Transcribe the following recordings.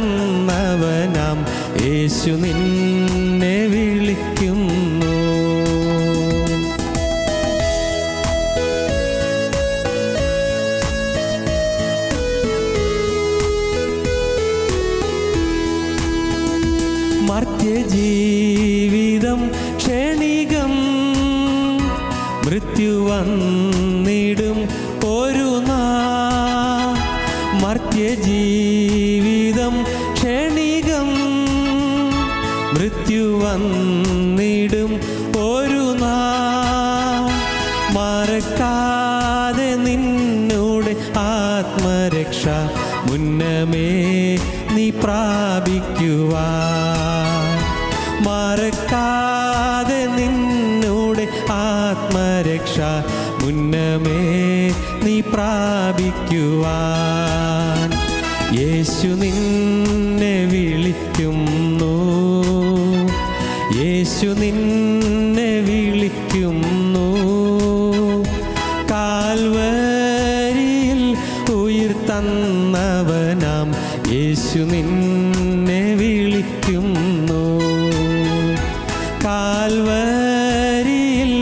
തന്നവനാം യേശു നിന്നെ വിളിക്കുന്നു. മർത്യജീവിതം ക്ഷണികം, മൃത്യു വന്നിടും ഒരു നാൾ. മർത്യജീവിതം ക്ഷണികം, മൃത്യു വന്നിടും ഒരു നാൾ. മറക്കാതെ നിന്നോട് ആത്മരക്ഷ മുന്നമേ നീ പ്രാപിക്കുവാൻ. മറക്കാതെ നിന്നോട് ആത്മരക്ഷ മുന്നമേ നീ പ്രാപിക്കുവാൻ. യേശു നിന്നെ വിളിക്കുന്നു, യേശു നിന്നെ വിളിക്കുന്നു. കാൽവരിയിൽ ഉയിർത്തന്നവനാം യേശു നിന്നെ വിളിക്കുന്നു. കാൽവരിയിൽ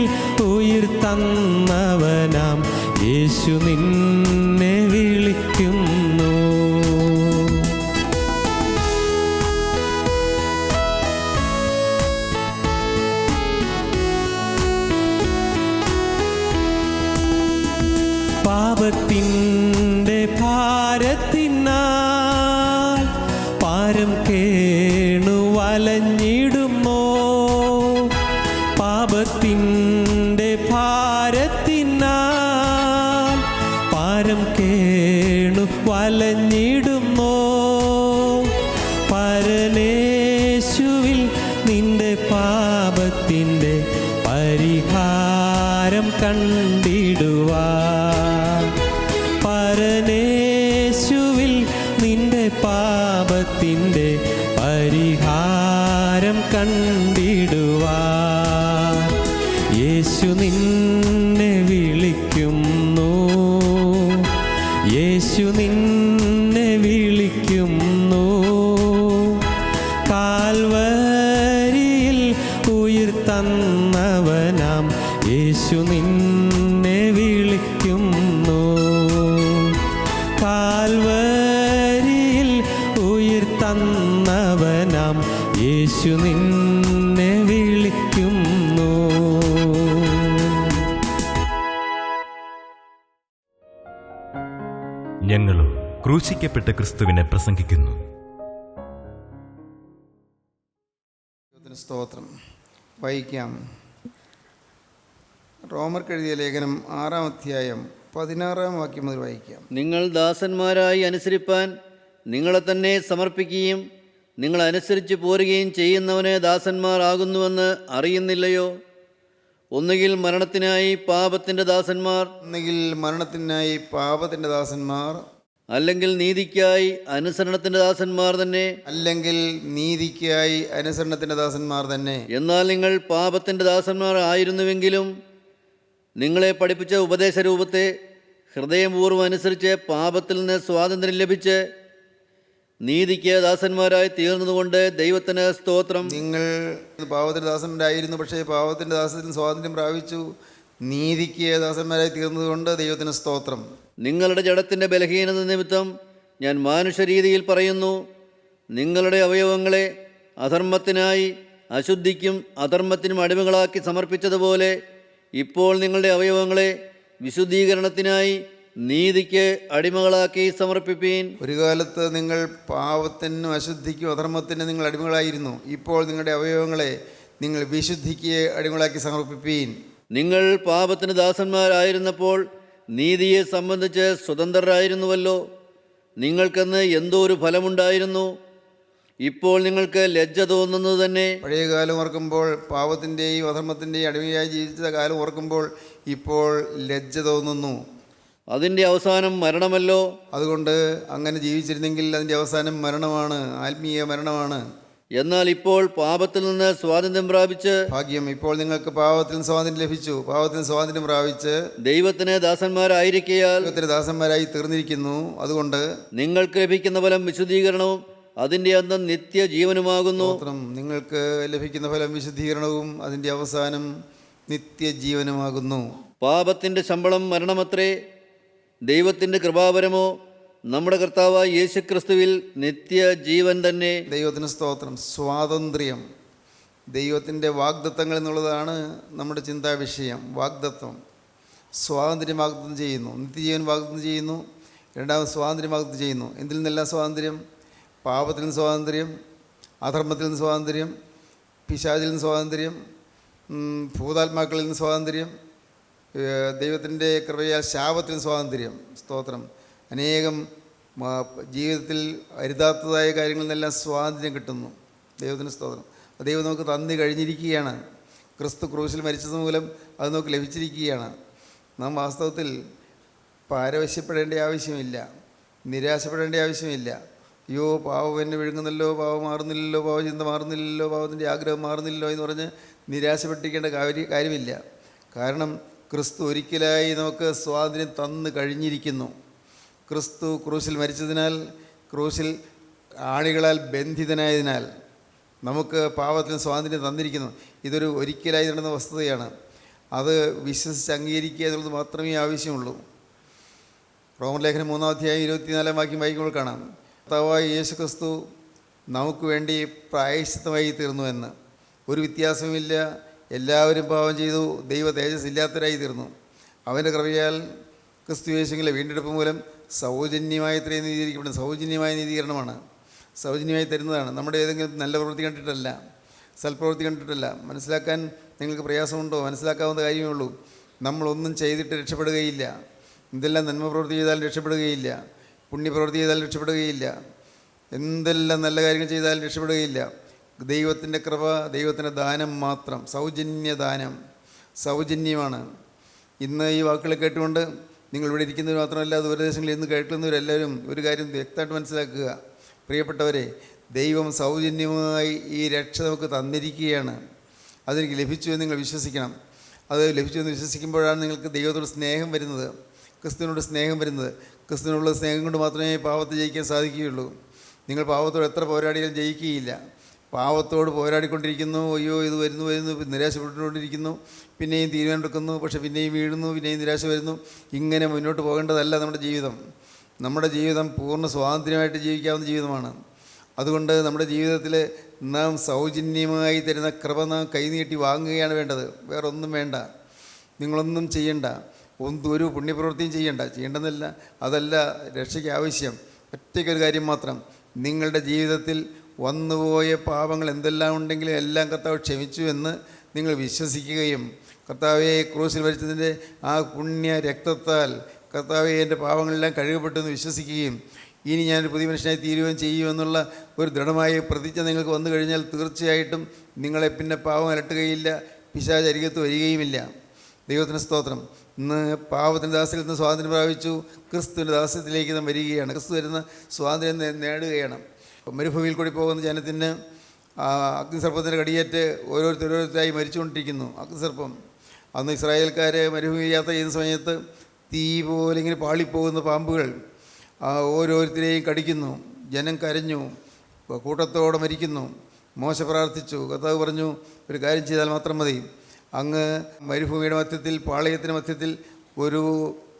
ഉയിർത്തന്നവനാം യേശു നിന്നെ വിളിക്കുന്നു. പാപത്തിൻ്റെ ഭാരത്തിനാൽ പാരം കേണു വലഞ്ഞിടുന്നോ. പാപത്തിൻ്റെ ഭാരത്തിനാൽ പാരം കേണു വലഞ്ഞിടുന്നോ. പരനേശുവിൽ നിന്റെ പാപത്തിൻ്റെ പരിഹാരം കണ്ടിടുവാൻ. പരനേശുവിൽ നിന്റെ പാപത്തിൻ്റെ പരിഹാരം കണ്ടിടുവാൻ. യേശു നിന്നെ വിളിക്കുന്നു, യേശു നിന്നെ വിളിക്കുന്നു. കാൽവരിയിൽ ഉയിർത്തന്നവനാം യേശു നിന്നെ വിളിക്കുന്നു. കാൽവരിയിൽ ഉയിർത്തന്നവനാം യേശു നിന്നെ വിളിക്കുന്നു. ഞങ്ങളും ക്രൂശിക്കപ്പെട്ട ക്രിസ്തുവിനെ പ്രസംഗിക്കുന്നു. സ്തോത്രം. വായിക്കാം. റോമർക്കെഴുതിയ ലേഖനം 6-ാം അധ്യായം 16-ാം വാക്യം മുതൽ വായിക്കാം. നിങ്ങൾ ദാസന്മാരായി അനുസരിപ്പാൻ നിങ്ങളെ തന്നെ സമർപ്പിക്കുകയും നിങ്ങൾ അനുസരിച്ച് പോരുകയും ചെയ്യുന്നവന് ദാസന്മാർ ആകുന്നുവെന്ന് അറിയുന്നില്ലയോ? ഒന്നുകിൽ മരണത്തിനായി പാപത്തിൻ്റെ ദാസന്മാർ, ഒന്നുകിൽ മരണത്തിനായി പാപത്തിൻ്റെ ദാസന്മാർ, അല്ലെങ്കിൽ നീതിക്കായി അനുസരണത്തിൻ്റെ ദാസന്മാർ തന്നെ. അല്ലെങ്കിൽ നീതിക്കായി അനുസരണത്തിൻ്റെ ദാസന്മാർ തന്നെ. എന്നാൽ നിങ്ങൾ പാപത്തിൻ്റെ ദാസന്മാർ ആയിരുന്നുവെങ്കിലും നിങ്ങളെ പഠിപ്പിച്ച ഉപദേശരൂപത്തെ ഹൃദയപൂർവ്വം അനുസരിച്ച് പാപത്തിൽ നിന്ന് സ്വാതന്ത്ര്യം ലഭിച്ച് നീതിക്ക് ദാസന്മാരായി തീർന്നതുകൊണ്ട് ദൈവത്തിന് സ്തോത്രം. നിങ്ങൾ പാപത്തിൻ്റെ ദാസന്മാരായിരുന്നു, പക്ഷേ പാപത്തിൻ്റെ ദാസത്തിൽ സ്വാതന്ത്ര്യം പ്രാപിച്ചു. നീതിക്ക് ദാസന്മാരായി തീർന്നതുകൊണ്ട് ദൈവത്തിന് സ്തോത്രം. നിങ്ങളുടെ ജഡത്തിൻ്റെ ബലഹീനത നിമിത്തം ഞാൻ മാനുഷരീതിയിൽ പറയുന്നു, നിങ്ങളുടെ അവയവങ്ങളെ അധർമ്മത്തിനായി അശുദ്ധിക്കും അധർമ്മത്തിനും അടിമകളാക്കി സമർപ്പിച്ചതുപോലെ ഇപ്പോൾ നിങ്ങളുടെ അവയവങ്ങളെ വിശുദ്ധീകരണത്തിനായി നീതിക്ക് അടിമകളാക്കി സമർപ്പിപ്പീൻ. ഒരു കാലത്ത് നിങ്ങൾ പാപത്തിനും അശുദ്ധിക്കും അധർമ്മത്തിനും നിങ്ങൾ അടിമകളായിരുന്നു. ഇപ്പോൾ നിങ്ങളുടെ അവയവങ്ങളെ നിങ്ങൾ വിശുദ്ധിക്ക് അടിമകളാക്കി സമർപ്പിപ്പീൻ. നിങ്ങൾ പാപത്തിന് ദാസന്മാരായിരുന്നപ്പോൾ നീതിയെ സംബന്ധിച്ച് സ്വതന്ത്രരായിരുന്നുവല്ലോ. നിങ്ങൾക്കെന്ന് എന്തോ ഒരു ഫലമുണ്ടായിരുന്നു. ഇപ്പോൾ നിങ്ങൾക്ക് ലജ്ജ തോന്നുന്നത് തന്നെ. പഴയ കാലം ഓർക്കുമ്പോൾ, പാപത്തിൻ്റെയും അധർമ്മത്തിൻ്റെയും അടിമയായി ജീവിച്ച കാലം ഓർക്കുമ്പോൾ ഇപ്പോൾ ലജ്ജ തോന്നുന്നു. അതിൻ്റെ അവസാനം മരണമല്ലോ. അതുകൊണ്ട് അങ്ങനെ ജീവിച്ചിരുന്നെങ്കിൽ അതിൻ്റെ അവസാനം മരണമാണ്, ആത്മീയ മരണമാണ്. എന്നാൽ ഇപ്പോൾ പാപത്തിൽ നിന്ന് സ്വാതന്ത്ര്യം പ്രാപിച്ച്, ഭാഗ്യം, ഇപ്പോൾ നിങ്ങൾക്ക് പാപത്തിൽ നിന്ന് സ്വാതന്ത്ര്യം ലഭിച്ചു. പാപത്തിൽ നിന്ന് സ്വാതന്ത്ര്യം പ്രാപിച്ച് ദൈവത്തിന് ദാസന്മാരായിരിക്കയാൽ ദൈവത്തിന് ദാസന്മാരായി തീർന്നിരിക്കുന്നു. അതുകൊണ്ട് നിങ്ങൾക്ക് ലഭിക്കുന്ന ഫലം വിശുദ്ധീകരണവും അതിൻ്റെ അന്തം നിത്യജീവനുമാകുന്നു. സ്തോത്രം. നിങ്ങൾക്ക് ലഭിക്കുന്ന ഫലം വിശുദ്ധീകരണവും അതിൻ്റെ അവസാനം നിത്യജീവനുമാകുന്നു. പാപത്തിൻ്റെ ശമ്പളം മരണമത്രേ, ദൈവത്തിൻ്റെ കൃപാവരമോ നമ്മുടെ കർത്താവായ യേശുക്രിസ്തുവിൽ നിത്യജീവൻ തന്നെ. ദൈവത്തിന് സ്തോത്രം. സ്വാതന്ത്ര്യം, ദൈവത്തിൻ്റെ വാഗ്ദത്തങ്ങൾ എന്നുള്ളതാണ് നമ്മുടെ ചിന്താ വിഷയം. വാഗ്ദത്വം, സ്വാതന്ത്ര്യം വാഗ്ദത്തം ചെയ്യുന്നു, നിത്യജീവൻ വാഗ്ദത്തം ചെയ്യുന്നു. രണ്ടാമത് സ്വാതന്ത്ര്യം വാഗ്ദത്തം ചെയ്യുന്നു. എന്തിൽ നിന്നെല്ലാം സ്വാതന്ത്ര്യം? പാപത്തിൽ നിന്ന് സ്വാതന്ത്ര്യം, അധർമ്മത്തിൽ നിന്ന് സ്വാതന്ത്ര്യം, പിശാചിൽ നിന്ന് സ്വാതന്ത്ര്യം, ഭൂതാത്മാക്കളിൽ നിന്ന് സ്വാതന്ത്ര്യം, ദൈവത്തിൻ്റെ കൃപയാൽ ശാപത്തിൽ നിന്ന് സ്വാതന്ത്ര്യം. സ്തോത്രം. അനേകം ജീവിതത്തിൽ അരുതാത്തതായ കാര്യങ്ങളിൽ നിന്നെല്ലാം സ്വാതന്ത്ര്യം കിട്ടുന്നു. ദൈവത്തിന് സ്തോത്രം. ദൈവം നമുക്ക് തന്നു കഴിഞ്ഞിരിക്കുകയാണ്. ക്രിസ്തു ക്രൂശിൽ മരിച്ചത് മൂലം അത് നമുക്ക് ലഭിച്ചിരിക്കുകയാണ്. നാം വാസ്തവത്തിൽ പാരവശ്യപ്പെടേണ്ട ആവശ്യമില്ല, നിരാശപ്പെടേണ്ട ആവശ്യമില്ല. അയ്യോ പാവം എന്നെ വിഴുങ്ങുന്നല്ലോ, പാവം മാറുന്നില്ലല്ലോ, പാവചിന്ത മാറുന്നില്ലല്ലോ, പാവത്തിൻ്റെ ആഗ്രഹം മാറുന്നില്ലല്ലോ എന്ന് പറഞ്ഞ് നിരാശപ്പെട്ടിരിക്കേണ്ട കാര്യമില്ല. കാരണം ക്രിസ്തു ഒരിക്കലായി നമുക്ക് സ്വാതന്ത്ര്യം തന്നു കഴിഞ്ഞിരിക്കുന്നു. ക്രിസ്തു ക്രൂശിൽ മരിച്ചതിനാൽ, ക്രൂശിൽ ആണികളാൽ ബന്ധിതനായതിനാൽ നമുക്ക് പാപത്തിന് സ്വാതന്ത്ര്യം തന്നിരിക്കുന്നു. ഇതൊരു ഒരിക്കലായി നടന്ന വസ്തുതയാണ്. അത് വിശ്വസിച്ച് അംഗീകരിക്കുക എന്നുള്ളത് മാത്രമേ ആവശ്യമുള്ളൂ. റോമലേഖനം 3-24 വായിക്കുമ്പോൾ കാണാം, കർത്താവായ യേശു ക്രിസ്തു നമുക്ക് വേണ്ടി പ്രായശ്ചിത്തമായി തീർന്നു എന്ന്. ഒരു വ്യത്യാസവുമില്ല. എല്ലാവരും പാപം ചെയ്തു, ദൈവ തേജസ് ഇല്ലാത്തവരായി തീർന്നു. അവൻ്റെ കൃപയാൽ ക്രിസ്തു യേശുവിലെ വീണ്ടെടുപ്പ് മൂലം സൗജന്യമായി ഇത്രയും നീതീകരിക്കപ്പെടുന്നത്. സൗജന്യമായ നീതീകരണമാണ്, സൗജന്യമായി തരുന്നതാണ്. നമ്മുടെ ഏതെങ്കിലും നല്ല പ്രവൃത്തി കണ്ടിട്ടല്ല, സൽപ്രവൃത്തി കണ്ടിട്ടല്ല. മനസ്സിലാക്കാൻ നിങ്ങൾക്ക് പ്രയാസമുണ്ടോ? മനസ്സിലാക്കാവുന്ന കാര്യമേ ഉള്ളൂ. നമ്മളൊന്നും ചെയ്തിട്ട് രക്ഷപ്പെടുകയില്ല. എന്തെല്ലാം നന്മ പ്രവൃത്തി ചെയ്താലും രക്ഷപ്പെടുകയില്ല, പുണ്യപ്രവൃത്തി ചെയ്താലും രക്ഷപ്പെടുകയില്ല, എന്തെല്ലാം നല്ല കാര്യങ്ങൾ ചെയ്താലും രക്ഷപ്പെടുകയില്ല. ദൈവത്തിൻ്റെ കൃപ, ദൈവത്തിൻ്റെ ദാനം മാത്രം, സൗജന്യദാനം, സൗജന്യമാണ്. ഇന്ന് ഈ വാക്കുകൾ കേട്ടുകൊണ്ട് നിങ്ങളിവിടെ ഇരിക്കുന്നവർ മാത്രമല്ല, ദൂരദേശങ്ങളിൽ ഇന്ന് കേൾക്കുന്നവരെല്ലാവരും ഒരു കാര്യം വ്യക്തമായിട്ട് മനസ്സിലാക്കുക. പ്രിയപ്പെട്ടവരെ, ദൈവം സൗജന്യമായി ഈ രക്ഷ നമുക്ക് തന്നിരിക്കുകയാണ്. അതെനിക്ക് ലഭിച്ചു എന്ന് നിങ്ങൾ വിശ്വസിക്കണം. അത് ലഭിച്ചു എന്ന് വിശ്വസിക്കുമ്പോഴാണ് നിങ്ങൾക്ക് ദൈവത്തോട് സ്നേഹം വരുന്നത്, ക്രിസ്തുവിനോട് സ്നേഹം വരുന്നത്. ക്രിസ്തുവിനുള്ള സ്നേഹം കൊണ്ട് മാത്രമേ പാപത്തെ ജയിക്കാൻ സാധിക്കുകയുള്ളൂ. നിങ്ങൾ പാപത്തോട് എത്ര പോരാടിയാലും ജയിക്കുകയില്ല. പാപത്തോട് പോരാടിക്കൊണ്ടിരിക്കുന്നു, അയ്യോ ഇത് വരുന്നു നിരാശപ്പെട്ടുകൊണ്ടിരിക്കുന്നു, പിന്നെയും തീരുമാനമെടുക്കുന്നു, പക്ഷെ പിന്നെയും വീഴുന്നു, പിന്നെയും നിരാശ വരുന്നു. ഇങ്ങനെ മുന്നോട്ട് പോകേണ്ടതല്ല നമ്മുടെ ജീവിതം. നമ്മുടെ ജീവിതം പൂർണ്ണ സ്വാതന്ത്ര്യമായിട്ട് ജീവിക്കാവുന്ന ജീവിതമാണ്. അതുകൊണ്ട് നമ്മുടെ ജീവിതത്തിൽ നാം സൗജന്യമായി തരുന്ന കൃപ നാം കൈനീട്ടി വാങ്ങുകയാണ് വേണ്ടത്. വേറെ ഒന്നും വേണ്ട, നിങ്ങളൊന്നും ചെയ്യണ്ട, ഒരു പുണ്യപ്രവൃത്തിയും ചെയ്യേണ്ടെന്നല്ല, അതല്ല രക്ഷയ്ക്ക് ആവശ്യം. ഒറ്റയ്ക്കൊരു കാര്യം മാത്രം, നിങ്ങളുടെ ജീവിതത്തിൽ വന്നുപോയ പാപങ്ങൾ എന്തെല്ലാം ഉണ്ടെങ്കിലും എല്ലാം കർത്താവ് ക്ഷമിച്ചു എന്ന് നിങ്ങൾ വിശ്വസിക്കുകയും, കർത്താവെ ക്രൂശിൽ മരിച്ചതിൻ്റെ ആ പുണ്യ രക്തത്താൽ കർത്താവെ എൻ്റെ പാപങ്ങളെല്ലാം കഴുകപ്പെട്ടെന്ന് വിശ്വസിക്കുകയും ഇനി ഞാനൊരു പുതിയ മനുഷ്യനായി തീരുകയും ചെയ്യുമെന്നുള്ള ഒരു ദൃഢമായ പ്രതിജ്ഞ നിങ്ങൾക്ക് വന്നു കഴിഞ്ഞാൽ തീർച്ചയായിട്ടും നിങ്ങളെ പിന്നെ പാപം അലട്ടുകയില്ല, പിശാച് അരികത്ത് വരികയുമില്ല. ദൈവത്തിന് സ്തോത്രം. ഇന്ന് പാപത്തിൻ്റെ ദാസ്യത്തിൽ നിന്ന് സ്വാതന്ത്ര്യം പ്രാപിച്ചു, ക്രിസ്തുവിൻ്റെ ദാസ്യത്തിലേക്ക് നാം വരികയാണ്. ക്രിസ്തു വരുന്ന സ്വാതന്ത്ര്യം നേടുകയാണ്. മരുഭൂമിയിൽ കൂടി പോകുന്ന ജനത്തിന് അഗ്നിസർപ്പത്തിൻ്റെ കടിയേറ്റ് ഓരോരുത്തരായി മരിച്ചുകൊണ്ടിരിക്കുന്നു. അഗ്നിസർപ്പം അന്ന് ഇസ്രായേൽക്കാർ മരുഭൂമി യാത്ര ചെയ്യുന്ന സമയത്ത് തീ പോലെ ഇങ്ങനെ പാളിപ്പോകുന്ന പാമ്പുകൾ ഓരോരുത്തരെയും കടിക്കുന്നു. ജനം കരഞ്ഞു, കൂട്ടത്തോടെ മരിക്കുന്നു. മോശ പ്രാർത്ഥിച്ചു. കർത്താവ് പറഞ്ഞു, ഒരു കാര്യം ചെയ്താൽ മാത്രം മതി, അങ്ങ് മരുഭൂമിയുടെ മധ്യത്തിൽ, പാളയത്തിൻ്റെ മധ്യത്തിൽ ഒരു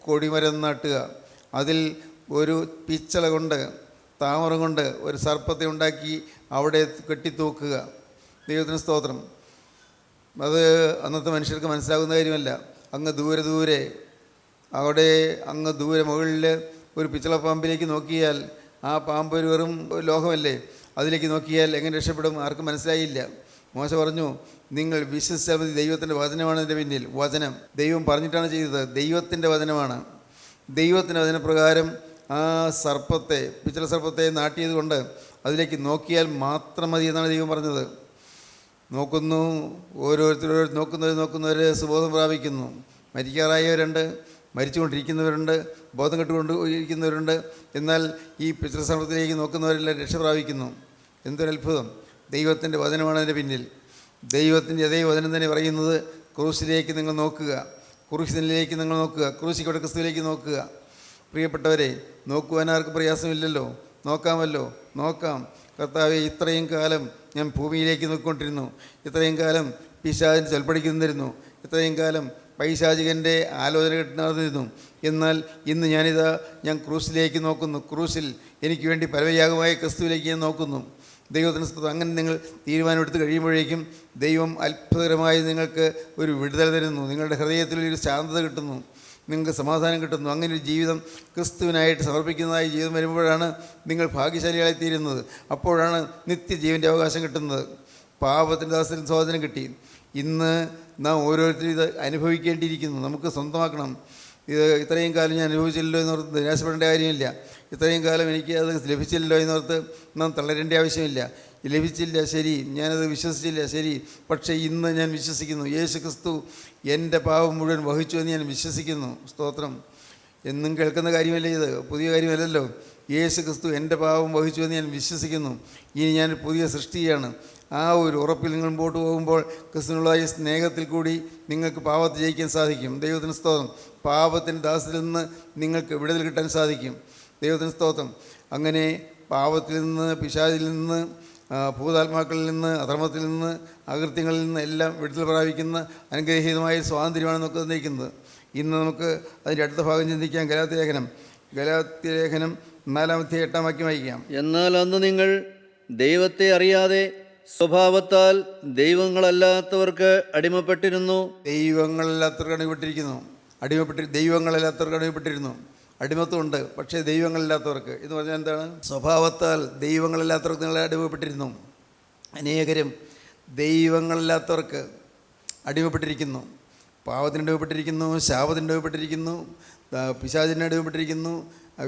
കൊടിമരം നാട്ടുക, അതിൽ ഒരു പിച്ചള കൊണ്ട്, താമരം കൊണ്ട് ഒരു സർപ്പത്തെ ഉണ്ടാക്കി അവിടെ കെട്ടിത്തൂക്കുക. ദൈവത്തിന് സ്തോത്രം. അത് അന്നത്തെ മനുഷ്യർക്ക് മനസ്സിലാകുന്ന കാര്യമല്ല. അങ്ങ് ദൂരെ അവിടെ അങ്ങ് ദൂരെ മുകളിൽ ഒരു പിച്ചളപ്പാമ്പിലേക്ക് നോക്കിയാൽ ആ പാമ്പ് ഒരു വെറും ലോഹമല്ലേ, അതിലേക്ക് നോക്കിയാൽ എങ്ങനെ രക്ഷപ്പെടും? ആർക്കും മനസ്സിലായില്ല. മോശ പറഞ്ഞു, നിങ്ങൾ വിശ്വസിച്ചാൽ മതി, ദൈവത്തിൻ്റെ വചനമാണ് എൻ്റെ പിന്നിൽ. വചനം ദൈവം പറഞ്ഞിട്ടാണ് ചെയ്തത്, ദൈവത്തിൻ്റെ വചനമാണ്. ദൈവത്തിൻ്റെ വചനപ്രകാരം ആ സർപ്പത്തെ, പിച്ചള സർപ്പത്തെ നാട്ടിയത് കൊണ്ട് അതിലേക്ക് നോക്കിയാൽ മാത്രം മതി എന്നാണ് ദൈവം പറഞ്ഞത്. നോക്കുന്നു, ഓരോരുത്തരോട് നോക്കുന്നവർ സുബോധം പ്രാപിക്കുന്നു. മരിക്കാറായവരുണ്ട്, മരിച്ചുകൊണ്ടിരിക്കുന്നവരുണ്ട്, ബോധം കെട്ടുകൊണ്ടിരിക്കുന്നവരുണ്ട്. എന്നാൽ ഈ പിച്ചള സർപ്പത്തിലേക്ക് നോക്കുന്നവരെല്ലാം രക്ഷ പ്രാപിക്കുന്നു. എന്തൊരത്ഭുതം! ദൈവത്തിൻ്റെ വചനമാണ് അതിൻ്റെ പിന്നിൽ. ദൈവത്തിൻ്റെ അതേ വചനം തന്നെ പറയുന്നത്, ക്രൂശിലേക്ക് നിങ്ങൾ നോക്കുക, ക്രൂശിലേക്ക് നിങ്ങൾ നോക്കുക, ക്രൂശിക്കോടെ ക്രിസ്തുവിലേക്ക് നോക്കുക. പ്രിയപ്പെട്ടവരെ, നോക്കുവാൻ ആർക്കും പ്രയാസമില്ലല്ലോ, നോക്കാമല്ലോ, നോക്കാം. കർത്താവെ, ഇത്രയും കാലം ഞാൻ ഭൂമിയിലേക്ക് നോക്കിക്കൊണ്ടിരുന്നു, ഇത്രയും കാലം പിശാചിന് ചൊൽപ്പടിക്കുന്നിരുന്നു, ഇത്രയും കാലം പൈശാചികൻ്റെ ആലോചന നടന്നിരുന്നു. എന്നാൽ ഇന്ന് ഞാൻ ക്രൂസിലേക്ക് നോക്കുന്നു. ക്രൂസിൽ എനിക്ക് വേണ്ടി പരമയാഗമായ ക്രിസ്തുവിലേക്ക് ഞാൻ നോക്കുന്നു. ദൈവത്തിന് സ്തുതി. അങ്ങനെ നിങ്ങൾ തീരുമാനമെടുത്ത് കഴിയുമ്പോഴേക്കും ദൈവം അത്ഭുതകരമായി നിങ്ങൾക്ക് ഒരു വിടുതൽ തരുന്നു. നിങ്ങളുടെ ഹൃദയത്തിലൊരു ശാന്തത കിട്ടുന്നു, നിങ്ങൾക്ക് സമാധാനം കിട്ടുന്നു. അങ്ങനെ ഒരു ജീവിതം ക്രിസ്തുവിനായിട്ട് സമർപ്പിക്കുന്നതായി ജീവിതം വരുമ്പോഴാണ് നിങ്ങൾ ഭാഗ്യശാലികളായി തീരുന്നത്. അപ്പോഴാണ് നിത്യജീവൻ്റെ അവകാശം കിട്ടുന്നത്. പാപത്തിൻ്റെ ദാസത്തിൽ സ്വാതന്ത്ര്യം കിട്ടി. ഇന്ന് നാം ഓരോരുത്തരും ഇത് അനുഭവിക്കേണ്ടിയിരിക്കുന്നു. നമുക്ക് സ്വന്തമാക്കണം. ഇത് ഇത്രയും കാലം ഞാൻ അനുഭവിച്ചില്ലല്ലോ എന്നോർത്ത് നിരാശപ്പെടേണ്ട കാര്യമില്ല. ഇത്രയും കാലം എനിക്ക് അത് ലഭിച്ചില്ലല്ലോ എന്നോർത്ത് നാം തളരേണ്ട ആവശ്യമില്ല. ലഭിച്ചില്ല, ശരി, ഞാനത് വിശ്വസിച്ചില്ല, ശരി, പക്ഷേ ഇന്ന് ഞാൻ വിശ്വസിക്കുന്നു. യേശു ക്രിസ്തു എൻ്റെ പാപം മുഴുവൻ വഹിച്ചു എന്ന് ഞാൻ വിശ്വസിക്കുന്നു. സ്തോത്രം. എന്നും കേൾക്കുന്ന കാര്യമല്ല, ഇത് പുതിയ കാര്യമല്ലല്ലോ. യേശു ക്രിസ്തു എൻ്റെ പാപം വഹിച്ചു എന്ന് ഞാൻ വിശ്വസിക്കുന്നു. ഇനി ഞാൻ പുതിയ സൃഷ്ടിയാണ്. ആ ഒരു ഉറപ്പിൽ നിങ്ങൾ മുമ്പോട്ട് പോകുമ്പോൾ ക്രിസ്തുവിനുള്ളതായ സ്നേഹത്തിൽ കൂടി നിങ്ങൾക്ക് പാപത്തെ ജയിക്കാൻ സാധിക്കും. ദൈവത്തിന് സ്തോത്രം. പാപത്തിൻ്റെ ദാസത്തിൽ നിന്ന് നിങ്ങൾക്ക് വിടുതൽ കിട്ടാൻ സാധിക്കും. ദൈവത്തിന് സ്തോത്രം. അങ്ങനെ പാപത്തിൽ നിന്ന്, പിശാചിൽ നിന്ന്, ഭൂതാത്മാക്കളിൽ നിന്ന്, അധർമ്മത്തിൽ നിന്ന്, അകൃത്യങ്ങളിൽ നിന്ന് എല്ലാം വിടുതൽ പ്രാപിക്കുന്ന അനുഗ്രഹീതമായ സ്വാതന്ത്ര്യമാണ് നമുക്ക് തന്നിരിക്കുന്നത്. ഇന്ന് നമുക്ക് അതിൻ്റെ അടുത്ത ഭാഗം ചിന്തിക്കാം. ഗലാത്യലേഖനം 4-8 വാക്യം വായിക്കാം. എന്നാൽ അന്ന് നിങ്ങൾ ദൈവത്തെ അറിയാതെ സ്വഭാവത്താൽ ദൈവങ്ങളല്ലാത്തവർക്ക് അടിമപ്പെട്ടിരുന്നു. ദൈവങ്ങളല്ലാത്തവർക്ക് അടിമപ്പെട്ടിരുന്നു. അടിമത്വമുണ്ട്, പക്ഷേ ദൈവങ്ങളില്ലാത്തവർക്ക് എന്ന് പറഞ്ഞാൽ എന്താണ്? സ്വഭാവത്താൽ ദൈവങ്ങളില്ലാത്തവർക്ക് നിങ്ങൾ അടിമപ്പെട്ടിരുന്നു. അനേകരും ദൈവങ്ങളില്ലാത്തവർക്ക് അടിമപ്പെട്ടിരിക്കുന്നു. പാവത്തിന് അടിമപ്പെട്ടിരിക്കുന്നു, ശാപത്തിന് അടിമപ്പെട്ടിരിക്കുന്നു, പിശാചിന് അടിമപ്പെട്ടിരിക്കുന്നു.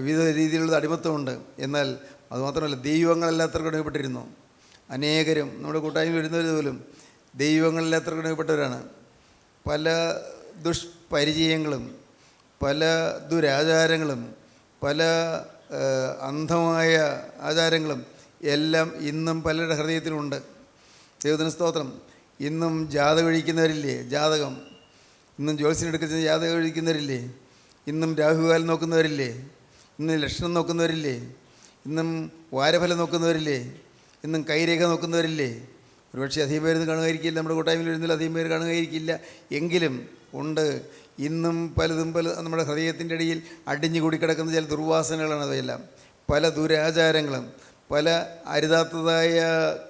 വിവിധ രീതിയിലുള്ള അടിമത്വമുണ്ട്. എന്നാൽ അതുമാത്രമല്ല, ദൈവങ്ങളല്ലാത്തവർക്ക് അടിമപ്പെട്ടിരുന്നു. അനേകരും നമ്മുടെ കൂട്ടായ്മ വരുന്നവർ പോലും ദൈവങ്ങളില്ലാത്തവർക്ക് അടിമപ്പെട്ടവരാണ്. പല ദുഷ്പരിചയങ്ങളും, പല ദുരാചാരങ്ങളും, പല അന്ധമായ ആചാരങ്ങളും എല്ലാം ഇന്നും പലരുടെ ഹൃദയത്തിലുണ്ട്. ദൈവത്തിന് സ്തോത്രം. ഇന്നും ജാതകം ഒഴിക്കുന്നവരില്ലേ? ഇന്നും ജ്യോത്സ്യനെടുക്കുന്ന ജാതകം ഒഴിക്കുന്നവരില്ലേ? ഇന്നും രാഹുകാലം നോക്കുന്നവരില്ലേ? ഇന്നും ലക്ഷണം നോക്കുന്നവരില്ലേ? ഇന്നും വാരഫലം നോക്കുന്നവരില്ലേ? ഇന്നും കൈരേഖ നോക്കുന്നവരില്ലേ? ഒരുപക്ഷെ അധികം പേരൊന്നും കാണുകയായിരിക്കില്ല, നമ്മുടെ കൂട്ടായ്മയിൽ വരുന്നില്ല, അധികം പേര് കാണുകയായിരിക്കില്ല. എങ്കിലും ഉണ്ട്. ഇന്നും പലതും നമ്മുടെ ഹൃദയത്തിൻ്റെ ഇടയിൽ അടിഞ്ഞു കൂടി കിടക്കുന്ന ചില ദുർവാസനകളാണ് അവയെല്ലാം. പല ദുരാചാരങ്ങളും, പല അരുതാത്തതായ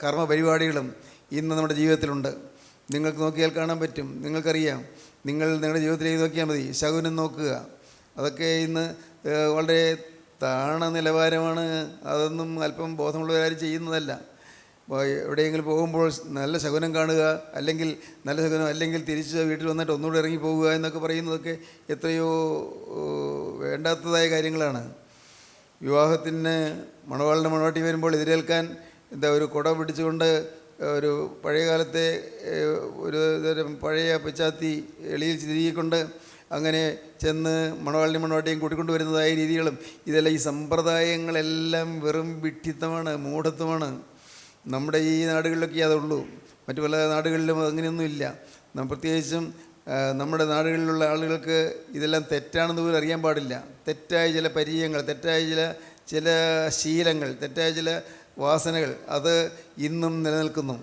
കർമ്മപരിപാടികളും ഇന്ന് നമ്മുടെ ജീവിതത്തിലുണ്ട്. നിങ്ങൾക്ക് നോക്കിയാൽ കാണാൻ പറ്റും. നിങ്ങൾക്കറിയാം. നിങ്ങളുടെ ജീവിതത്തിലേക്ക് നോക്കിയാൽ മതി. ശകുനം നോക്കുക. അതൊക്കെ ഇന്ന് വളരെ താണ നിലവാരമാണ്. അതൊന്നും അല്പം ബോധമുള്ളവരാരും ചെയ്യുന്നതല്ല. എവിടെയെങ്കിലും പോകുമ്പോൾ നല്ല ശകുനം കാണുക, അല്ലെങ്കിൽ നല്ല ശകുനം, അല്ലെങ്കിൽ തിരിച്ച് വീട്ടിൽ വന്നിട്ട് ഒന്നുകൂടെ ഇറങ്ങി പോകുക എന്നൊക്കെ പറയുന്നതൊക്കെ എത്രയോ വേണ്ടാത്തതായ കാര്യങ്ങളാണ്. വിവാഹത്തിന് മണവാട്ടി വരുമ്പോൾ എതിരേൽക്കാൻ ഒരു കുട പിടിച്ചുകൊണ്ട് ഒരു പഴയ കാലത്തെ ഒരു പഴയ പിച്ചാത്തി എളിയിൽ തിരികൊണ്ട് അങ്ങനെ ചെന്ന് മണവാട്ടിയും കൂട്ടിക്കൊണ്ട് വരുന്നതായ രീതികളും ഇതെല്ലാം, ഈ സമ്പ്രദായങ്ങളെല്ലാം വെറും വിഡ്ഢിത്തമാണ്, മൂഢത്വമാണ്. നമ്മുടെ ഈ നാടുകളിലൊക്കെ അതുള്ളൂ. മറ്റു പല നാടുകളിലും അങ്ങനെയൊന്നുമില്ല. പ്രത്യേകിച്ചും നമ്മുടെ നാടുകളിലുള്ള ആളുകൾക്ക് ഇതെല്ലാം തെറ്റാണെന്ന് പോലും അറിയാൻ പാടില്ല. തെറ്റായ ചില പരിചയങ്ങൾ, തെറ്റായ ചില ശീലങ്ങൾ, തെറ്റായ ചില വാസനകൾ അത് ഇന്നും നിലനിൽക്കുന്നു.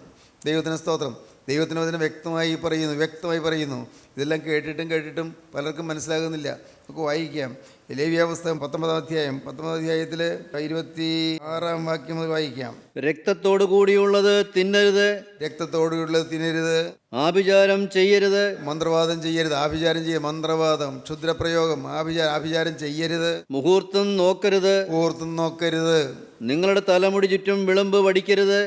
ദൈവത്തിന് സ്തോത്രം. ദൈവത്തിന് അതിനെ വ്യക്തമായി പറയുന്നു. ഇതെല്ലാം കേട്ടിട്ടും പലർക്കും മനസ്സിലാകുന്നില്ല. നമുക്ക് വായിക്കാം. ലേവ്യാപുസ്തകം 19-ാം അധ്യായം 19-ാം അധ്യായത്തിൽ 26-ാം വാക്യം മുതൽ വായിക്കാം. രക്തത്തോടു കൂടിയുള്ളത് തിന്നരുത്. ആഭിചാരം ചെയ്യരുത്. മന്ത്രവാദം ചെയ്യരുത്. ആഭിചാരം ചെയ്യരുത്. മന്ത്രവാദം, ക്ഷുദ്രപ്രയോഗം, ആഭിചാരം ചെയ്യരുത്. മുഹൂർത്തം നോക്കരുത്. നിങ്ങളുടെ തലമുടി ചുറ്റും വിളമ്പ് വടിക്കരുത്.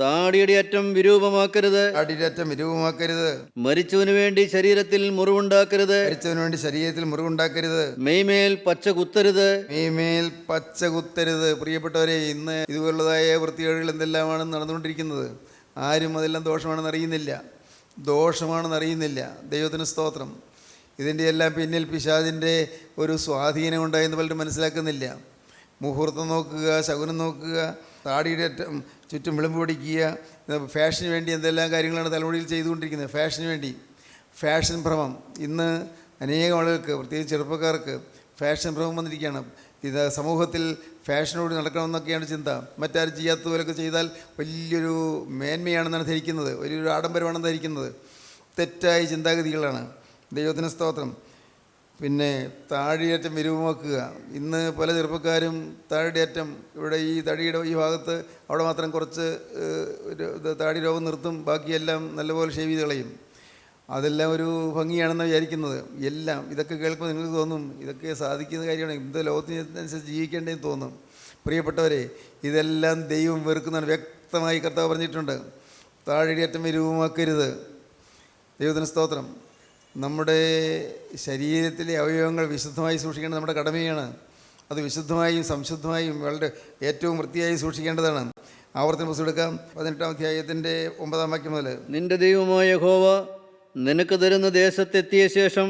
താടിയുടെ അറ്റം വിരൂപമാക്കരുത്. മരിച്ചവന് വേണ്ടി ശരീരത്തിൽ മുറിവുണ്ടാക്കരുത്. മെയ്മേൽ പച്ച കുത്തരുത്. പ്രിയപ്പെട്ടവരെ, ഇന്ന് ഇതുപോലുള്ളതായ വൃത്തികേടുകൾ എന്തെല്ലാമാണ് നടന്നുകൊണ്ടിരിക്കുന്നത്. ആരും അതെല്ലാം ദോഷമാണെന്ന് അറിയുന്നില്ല. ദൈവത്തിന് സ്തോത്രം. ഇതിൻ്റെ എല്ലാം പിന്നിൽ പിശാചിൻ്റെ ഒരു സ്വാധീനം ഉണ്ടായെന്ന് പലരും മനസ്സിലാക്കുന്നില്ല. മുഹൂർത്തം നോക്കുക, ശകുനം നോക്കുക, താടിയുടെ അറ്റം ചുറ്റും വിളമ്പ് പിടിക്കുക, ഫാഷന് വേണ്ടി എന്തെല്ലാം കാര്യങ്ങളാണ് തലമുടിയിൽ ചെയ്തുകൊണ്ടിരിക്കുന്നത്. ഫാഷൻ ഭ്രമം. ഇന്ന് അനേകം ആളുകൾക്ക്, പ്രത്യേകിച്ച് ചെറുപ്പക്കാർക്ക് ഫാഷൻ ഭ്രമം വന്നിരിക്കുകയാണ്. ഇത് സമൂഹത്തിൽ ഫാഷനോട് നടക്കണമെന്നൊക്കെയാണ് ചിന്ത. മറ്റാരും ചെയ്യാത്തതുപോലൊക്കെ ചെയ്താൽ വലിയൊരു മേന്മയാണെന്നാണ് ധരിക്കുന്നത്, വലിയൊരു ആഡംബരമാണെന്ന് ധരിക്കുന്നത്. തെറ്റായ ചിന്താഗതികളാണ്. ദൈവത്തിന് സ്തോത്രം. പിന്നെ താടിയേറ്റം വിരൂപമാക്കുക. ഇന്ന് പല ചെറുപ്പക്കാരും താടിയേറ്റം, ഇവിടെ ഈ തടിയുടെ ഈ ഭാഗത്ത് അവിടെ മാത്രം കുറച്ച് താടി രോഗം നിർത്തും, ബാക്കിയെല്ലാം നല്ലപോലെ ഷേവ് ചെയ്ത് കളയും. അതെല്ലാം ഒരു ഭംഗിയാണെന്ന് വിചാരിക്കുന്നത്. എല്ലാം ഇതൊക്കെ കേൾക്കുമ്പോൾ നിങ്ങൾക്ക് തോന്നും ഇതൊക്കെ സാധിക്കുന്ന കാര്യമാണ്, ഇന്നത്തെ ലോകത്തിനനുസരിച്ച് ജീവിക്കേണ്ടതെന്ന് തോന്നും. പ്രിയപ്പെട്ടവരെ, ഇതെല്ലാം ദൈവം വെറുക്കുന്നതാണ്. വ്യക്തമായി കർത്താവ് പറഞ്ഞിട്ടുണ്ട്, താടിയേറ്റം വിരൂപമാക്കരുത്. ദൈവത്തിന് സ്തോത്രം. നമ്മുടെ ശരീരത്തിലെ അവയവങ്ങൾ വിശുദ്ധമായി സൂക്ഷിക്കേണ്ടത് നമ്മുടെ കടമയാണ്. അത് വിശുദ്ധമായും സംശുദ്ധമായും വളരെ ഏറ്റവും വൃത്തിയായി സൂക്ഷിക്കേണ്ടതാണ്. ആവർത്തന പുസ്തകം എടുക്കാം, 18-ാം അധ്യായത്തിൻ്റെ 9-ാം വാക്യം മുതൽ. നിന്റെ ദൈവമായ യഹോവ നിനക്ക് തരുന്ന ദേശത്തെത്തിയ ശേഷം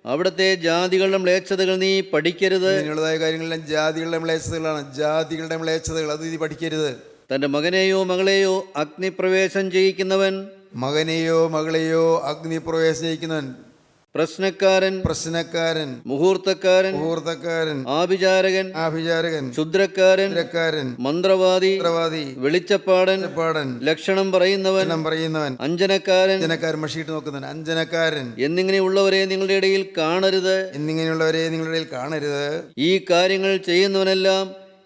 അവിടുത്തെ ജാതികളുടെ മ്ലേച്ഛതകൾ നീ പഠിക്കരുത്. ഇങ്ങനെയുള്ളതായ കാര്യങ്ങളെല്ലാം ജാതികളുടെ മ്ലേച്ഛതകളാണ്. ജാതികളുടെ മ്ലേച്ഛതകൾ അത് നീ പഠിക്കരുത്. തൻ്റെ മകനെയോ മകളെയോ അഗ്നിപ്രവേശം ചെയ്യിക്കുന്നവൻ, മകനെയോ മകളെയോ അഗ്നിപ്രവേശം ചെയ്യിക്കുന്നവൻ, പ്രശ്നക്കാരൻ, മുഹൂർത്തക്കാരൻ, ആഭിചാരകൻ, ക്ഷുദ്രക്കാരൻ, മന്ത്രവാദി, വെളിച്ചപ്പാടൻ, ലക്ഷണം പറയുന്നവൻ, അഞ്ജനക്കാരൻ, മഷിയിട്ട് നോക്കുന്നവൻ, അഞ്ജനക്കാരൻ എന്നിങ്ങനെയുള്ളവരെ നിങ്ങളുടെ ഇടയിൽ കാണരുത്. ഈ കാര്യങ്ങൾ ചെയ്യുന്നവനെല്ലാം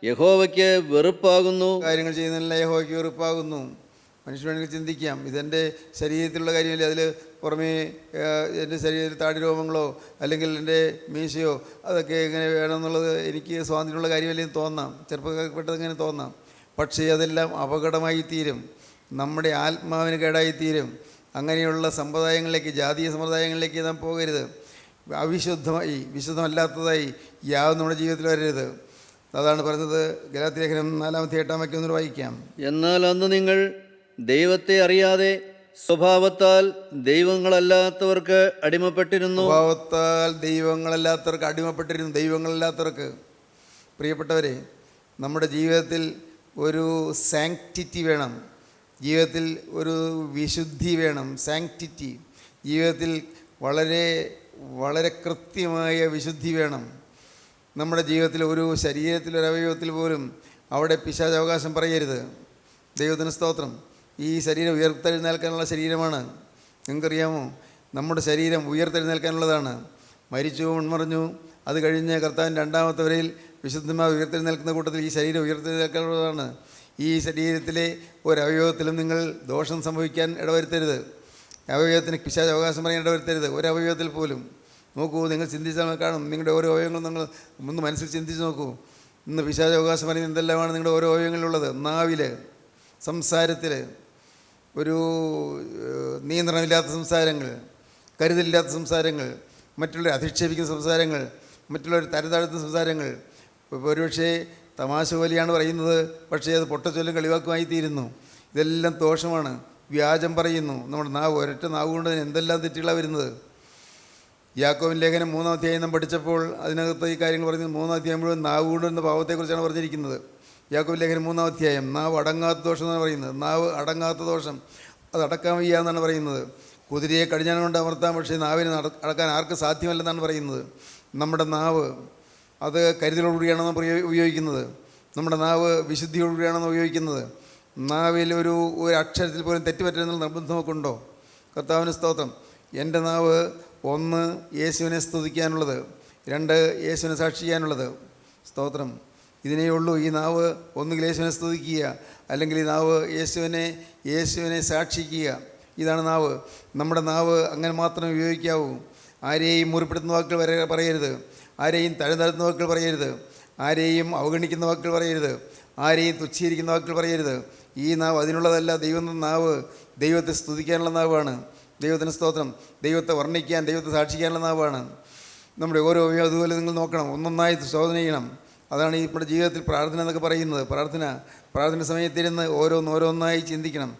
യഹോവയ്ക്ക് വെറുപ്പാകുന്നു. മനുഷ്യൻ വേണമെങ്കിൽ ചിന്തിക്കാം, ഇതെൻ്റെ ശരീരത്തിലുള്ള കാര്യമല്ലേ, അതിൽ പുറമേ എൻ്റെ ശരീരത്തിൽ താടി രോമങ്ങളോ അല്ലെങ്കിൽ എൻ്റെ മീശയോ അതൊക്കെ എങ്ങനെ വേണമെന്നുള്ളത് എനിക്ക് സ്വാതന്ത്ര്യമുള്ള കാര്യമല്ലേ എന്ന് തോന്നാം, ചെറുപ്പപ്പെട്ടതെങ്ങനെ തോന്നാം. പക്ഷേ അതെല്ലാം അപകടമായി തീരും, നമ്മുടെ ആത്മാവിന് കേടായിത്തീരും. അങ്ങനെയുള്ള സമ്പ്രദായങ്ങളിലേക്ക്, ജാതീയ സമ്പ്രദായങ്ങളിലേക്ക് നാം പോകരുത്. അവിശുദ്ധമായി, വിശുദ്ധമല്ലാത്തതായി യാതൊന്നും നമ്മുടെ ജീവിതത്തിൽ വരരുത്. അതാണ് പറഞ്ഞത്. ഗലാത്യലേഖനം 4-ാം അധ്യായം 8-ാം വാക്യം ഒന്ന് വായിക്കാം. എന്നാൽ അന്ന് നിങ്ങൾ ദൈവത്തെ അറിയാതെ സ്വഭാവത്താൽ ദൈവങ്ങളല്ലാത്തവർക്ക് അടിമപ്പെട്ടിരുന്നു. ദൈവങ്ങളല്ലാത്തവർക്ക്. പ്രിയപ്പെട്ടവരെ, നമ്മുടെ ജീവിതത്തിൽ ഒരു സാങ്ക്ടിറ്റി വേണം, ജീവിതത്തിൽ ഒരു വിശുദ്ധി വേണം. സാങ്ക്ടിറ്റി, ജീവിതത്തിൽ വളരെ വളരെ കൃത്യമായ വിശുദ്ധി വേണം. നമ്മുടെ ജീവിതത്തിൽ ഒരു ശരീരത്തിലൊരവയവത്തിൽ പോലും അവിടെ പിശാച് അവകാശം പറയരുത്. ദൈവത്തിന് സ്തോത്രം. ഈ ശരീരം ഉയർത്തെഴുന്നേൽക്കാനുള്ള ശരീരമാണ്. നിങ്ങൾക്കറിയാമോ, നമ്മുടെ ശരീരം ഉയർത്തെഴുന്നേൽക്കാനുള്ളതാണ്. മരിച്ചു, ഉൺമറിഞ്ഞു, അത് കഴിഞ്ഞ് കർത്താവിൻ്റെ 2-ാമത്തെ വരയിൽ വിശുദ്ധന്മാർ ഉയർത്തെഴുന്നേൽക്കുന്ന കൂട്ടത്തിൽ ഈ ശരീരം ഉയർത്തെഴുന്നേൽക്കാനുള്ളതാണ്. ഈ ശരീരത്തിലെ ഒരവയവത്തിലും നിങ്ങൾ ദോഷം സംഭവിക്കാൻ ഇടവരുത്തരുത്. അവയവത്തിന് പിശാച് അവകാശം പറയാൻ ഇടവരുത്തരുത്, ഒരവയവത്തിൽ പോലും. നോക്കൂ, നിങ്ങൾ ചിന്തിച്ചാൽ കാണും, നിങ്ങളുടെ ഓരോ അവയവങ്ങളും നിങ്ങൾ ഒന്ന് മനസ്സിൽ ചിന്തിച്ച് നോക്കൂ. ഇന്ന് പിശാച് അവകാശം പറയുന്നത് എന്തെല്ലാമാണ് നിങ്ങളുടെ ഓരോ അവയവങ്ങളിലുള്ളത്. നാവിൽ, സംസാരത്തിൽ ഒരു നിയന്ത്രണമില്ലാത്ത സംസാരങ്ങൾ, കരുതലില്ലാത്ത സംസാരങ്ങൾ, മറ്റുള്ളവരെ അധിക്ഷേപിക്കുന്ന സംസാരങ്ങൾ, മറ്റുള്ളവർ തരതാഴ്ത്തുന്ന സംസാരങ്ങൾ. ഒരുപക്ഷേ തമാശ പോലെയാണ് പറയുന്നത്, പക്ഷേ അത് പൊട്ടച്ചൊല്ലും കളിവാക്കുമായി തീരുന്നു. ഇതെല്ലാം ദോഷമാണ്. വ്യാജം പറയുന്നു. നമ്മുടെ നാവ്, ഒരൊറ്റ നാവ് കൊണ്ട് തന്നെ എന്തെല്ലാം തെറ്റുകളാണ് വരുന്നത്. യാക്കോബിൻ ലേഖനം 3-ാം അധ്യായം നാം പഠിച്ചപ്പോൾ അതിനകത്ത് ഈ കാര്യങ്ങൾ പറയുന്നത് 3-ാം അധ്യായം മുഴുവൻ നാവ് കൊണ്ടുവരുന്ന പാവത്തെക്കുറിച്ചാണ് പറഞ്ഞിരിക്കുന്നത്. യാക്കോബിൻ ലേഖനം 3-ാം അധ്യായം, നാവ് അടങ്ങാത്ത ദോഷം എന്നാണ് പറയുന്നത്. നാവ് അടങ്ങാത്ത ദോഷം, അത് അടക്കാൻ വയ്യ എന്നാണ് പറയുന്നത്. കുതിരയെ കടിഞ്ഞാൻ കൊണ്ട് അമർത്താം, പക്ഷേ നാവിനെ അടക്കാൻ ആർക്ക് സാധ്യമല്ലെന്നാണ് പറയുന്നത്. നമ്മുടെ നാവ് അത് കരുതലോടുകൂടിയാണെന്ന് ഉപയോഗിക്കുന്നത്. നമ്മുടെ നാവ് വിശുദ്ധിയോടുകൂടിയാണെന്ന് ഉപയോഗിക്കുന്നത്. നാവിൽ ഒരു അക്ഷരത്തിൽ പോലും തെറ്റുപറ്റുന്ന നിർബന്ധമൊക്കെ ഉണ്ടോ? കർത്താവിന് സ്തോത്രം. എൻ്റെ നാവ് 1 യേശുവിനെ സ്തുതിക്കാനുള്ളത്, 2 യേശുവിനെ സാക്ഷിക്കാനുള്ളത്. സ്തോത്രം. ഇതിനേ ഉള്ളൂ. ഈ നാവ് ഒന്നുകിൽ യേശുവിനെ സ്തുതിക്കുക, അല്ലെങ്കിൽ ഈ നാവ് യേശുവിനെ സാക്ഷിക്കുക. ഇതാണ് നാവ്. നമ്മുടെ നാവ് അങ്ങനെ മാത്രമേ ഉപയോഗിക്കാവൂ. ആരെയും മുറിപ്പെടുത്തുന്ന വാക്കുകൾ പറയരുത്, ആരെയും താഴ്ത്തുന്ന വാക്കുകൾ പറയരുത്, ആരെയും അവഗണിക്കുന്ന വാക്കുകൾ പറയരുത്, ആരെയും തുച്ഛീകരിക്കുന്ന വാക്കുകൾ പറയരുത്. ഈ നാവ് അതിനുള്ളതല്ല. നാവ് ദൈവത്തെ സ്തുതിക്കാനുള്ള നാവാണ്. ദൈവത്തിന് സ്തോത്രം. ദൈവത്തെ വർണ്ണിക്കാൻ, ദൈവത്തെ സാക്ഷിക്കാനുള്ള നാവാണ്. നമ്മുടെ ഓരോ അതുപോലെ നിങ്ങൾ നോക്കണം, ഒന്നൊന്നായി ശോധന ചെയ്യണം. അതാണ് ഈ നമ്മുടെ ജീവിതത്തിൽ പ്രാർത്ഥന എന്നൊക്കെ പറയുന്നത്. പ്രാർത്ഥന സമയത്തിരുന്ന് ഓരോന്നായി ചിന്തിക്കണം.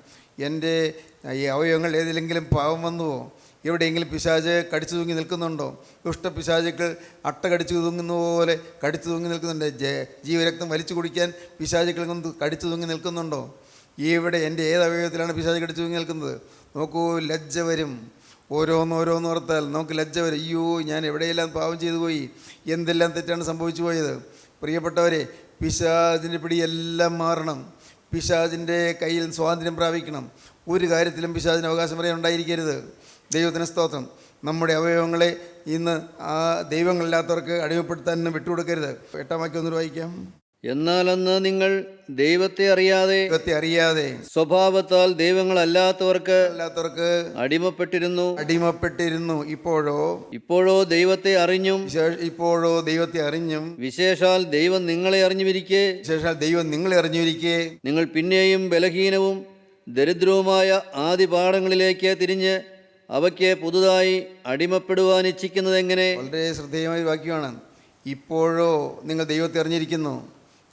എൻ്റെ ഈ അവയവങ്ങൾ ഏതിലെങ്കിലും പാവം വന്നുവോ? എവിടെയെങ്കിലും പിശാച് കടിച്ചു തൂങ്ങി നിൽക്കുന്നുണ്ടോ? ദുഷ്ടപിശാചുക്കൾ അട്ട കടിച്ചു തൂങ്ങുന്ന പോലെ കടിച്ചു തൂങ്ങി നിൽക്കുന്നുണ്ട്. ജീവരക്തം വലിച്ചു കുടിക്കാൻ പിശാചുക്കൾ കടിച്ചു തൂങ്ങി നിൽക്കുന്നുണ്ടോ? ഇവിടെ എൻ്റെ ഏത് അവയവത്തിലാണ് പിശാച് കടിച്ചു തൂങ്ങി നിൽക്കുന്നത്? നോക്കൂ, ലജ്ജ വരും. ഓരോന്ന് ഓർത്താൽ നമുക്ക് ലജ്ജ വരും. അയ്യോ, ഞാൻ എവിടെയെല്ലാം പാവം ചെയ്തു പോയി, എന്തെല്ലാം തെറ്റാണ് സംഭവിച്ചു പോയത്. പ്രിയപ്പെട്ടവരെ, പിശാചിൻ്റെ പിടിയെല്ലാം മാറണം. പിശാചിൻ്റെ കയ്യിൽ സ്വാതന്ത്ര്യം പ്രാപിക്കണം. ഒരു കാര്യത്തിലും പിശാചിന് അവകാശം പറയാൻ ഉണ്ടായിരിക്കരുത്. ദൈവത്തിന് സ്തോത്രം. നമ്മുടെ അവയവങ്ങളെ ഇന്ന് ആ ദൈവങ്ങളില്ലാത്തവർക്ക് അടിമപ്പെടുത്താൻ വിട്ടുകൊടുക്കരുത്. 8-ാം വാക്യം ഒന്ന് വായിക്കാം. എന്നാൽ അന്ന് നിങ്ങൾ ദൈവത്തെ അറിയാതെ സ്വഭാവത്താൽ ദൈവങ്ങളല്ലാത്തവർക്ക് അടിമപ്പെട്ടിരുന്നു. ഇപ്പോഴോ ദൈവത്തെ അറിഞ്ഞും വിശേഷാൽ ദൈവം നിങ്ങളെ അറിഞ്ഞുമിരിക്കെ നിങ്ങൾ പിന്നെയും ബലഹീനവും ദരിദ്രവുമായ ആദിപാഠങ്ങളിലേക്ക് തിരിഞ്ഞ് അവയ്ക്ക് പുതുതായി അടിമപ്പെടുവാൻ ഇച്ഛിക്കുന്നത് എങ്ങനെ? വളരെ ശ്രദ്ധേയമായ വാക്യമാണ്. ഇപ്പോഴോ നിങ്ങൾ ദൈവത്തെ അറിഞ്ഞിരിക്കുന്നു,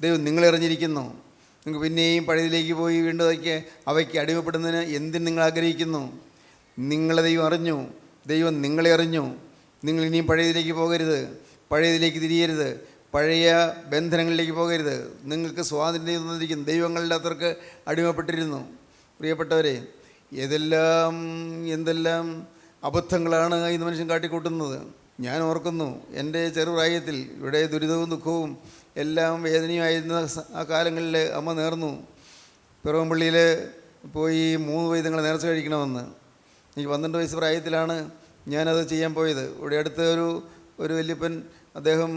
ദൈവം നിങ്ങളെ അറിഞ്ഞിരിക്കുന്നു. നിങ്ങൾക്ക് പിന്നെയും പഴയതിലേക്ക് പോയി വീണ്ടും അവയ്ക്ക് അടിമപ്പെടുന്നതിന് എന്തിന് നിങ്ങൾ ആഗ്രഹിക്കുന്നു? നിങ്ങളെ ദൈവം അറിഞ്ഞു, ദൈവം നിങ്ങളെ അറിഞ്ഞു. നിങ്ങൾ ഇനിയും പഴയതിലേക്ക് പോകരുത്, പഴയതിലേക്ക് തിരിയരുത്, പഴയ ബന്ധനങ്ങളിലേക്ക് പോകരുത്. നിങ്ങൾക്ക് സ്വാതന്ത്ര്യം തന്നിരിക്കുന്നു. ദൈവങ്ങളില്ലാത്തവർക്ക് അടിമപ്പെട്ടിരുന്നു. പ്രിയപ്പെട്ടവരെ, എന്തെല്ലാം അബദ്ധങ്ങളാണ് ഇന്ന് മനുഷ്യൻ കാട്ടിക്കൂട്ടുന്നത്. ഞാൻ ഓർക്കുന്നു, എൻ്റെ ചെറുപ്രായത്തിൽ ഇവിടെ ദുരിതവും ദുഃഖവും എല്ലാം വേദനയുമായിരുന്ന ആ കാലങ്ങളിൽ അമ്മ നേർന്നു. പിറവംപള്ളിയിൽ പോയി 3 വൈദ്യങ്ങൾ നേർച്ച കഴിക്കണമെന്ന്. എനിക്ക് 12 വയസ്സ് പ്രായത്തിലാണ് ഞാനത് ചെയ്യാൻ പോയത്. ഇവിടെ അടുത്ത ഒരു വല്യപ്പൻ, അദ്ദേഹം